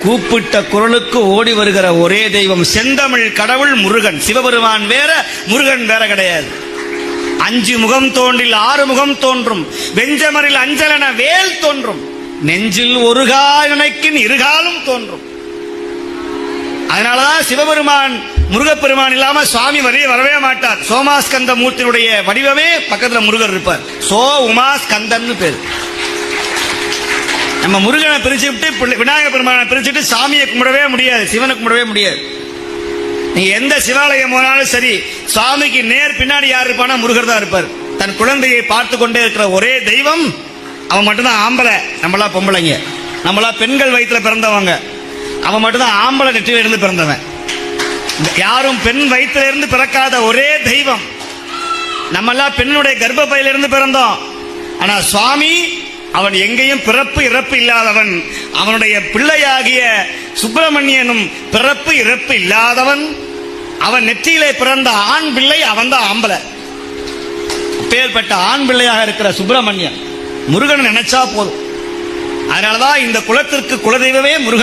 கூப்பிட்ட குரலுக்கு ஓடி வருகிற ஒரே தெய்வம் செந்தமிழ் கடவுள் முருகன். சிவபெருமான் வேற, முருகன் வேற கிடையாது. 5 முகம் தோன்றில் 6 முகம் தோன்றும், வெஞ்சமரில் அஞ்சலன வேல் தோன்றும், நெஞ்சில் ஒரு கால் நினைக்கின் இருகாலும் தோன்றும். அதனாலதான் சிவபெருமான் முருகப்பெருமான் இல்லாம சுவாமி வரவே மாட்டார். சோமாஸ்கந்த மூர்த்தியுடைய வடிவமே பக்கத்துல முருகர் இருப்பார். சோ உமா ஸ்கந்தன் பேர். நம்ம முருகனை பிரிச்சு விட்டு விநாயகர் பெருமானை பிரிச்சுட்டு சாமியை கும்பிடவே முடியாது, சிவனை கும்பிடவே முடியாது. நீங்க எந்த சிவாலயம் போனாலும் சரி, சுவாமிக்கு நேர் பின்னாடி யார் இருப்பானா முருகர் தான் இருப்பார். தன் குழந்தையை பார்த்து கொண்டே இருக்கிற ஒரே தெய்வம் அவன் மட்டும்தான் ஆம்பளை. நம்மளா பொம்பளைங்க, நம்மளா பெண்கள் வயிற்றுல பிறந்தவங்க. அவன் மட்டும்தான் ஆம்பளை நெற்றில இருந்து பிறந்தவன். யாரும் பெண் வயிற்றுல இருந்து பிறக்காத ஒரே தெய்வம். நம்மெல்லாம் பெண்ணுடைய கர்ப்பப்பையில இருந்து பிறந்தோம். ஆனா சுவாமி அவன் எங்கேயும் பிறப்பு இறப்பு இல்லாதவன். அவனுடைய பிள்ளையாகிய சுப்பிரமணியனும் பிறப்பு இறப்பு இல்லாதவன். அவன் நெற்றியிலே பிறந்த ஆண் பிள்ளை, அவன் தான் ஆம்பளை. பேர்பட்ட ஆண் பிள்ளையாக இருக்கிற சுப்பிரமணியன் முருகன் நினைச்சா போதும். அதனாலதான் இந்த குலத்திற்கு குலதெய்வமே முருகன்.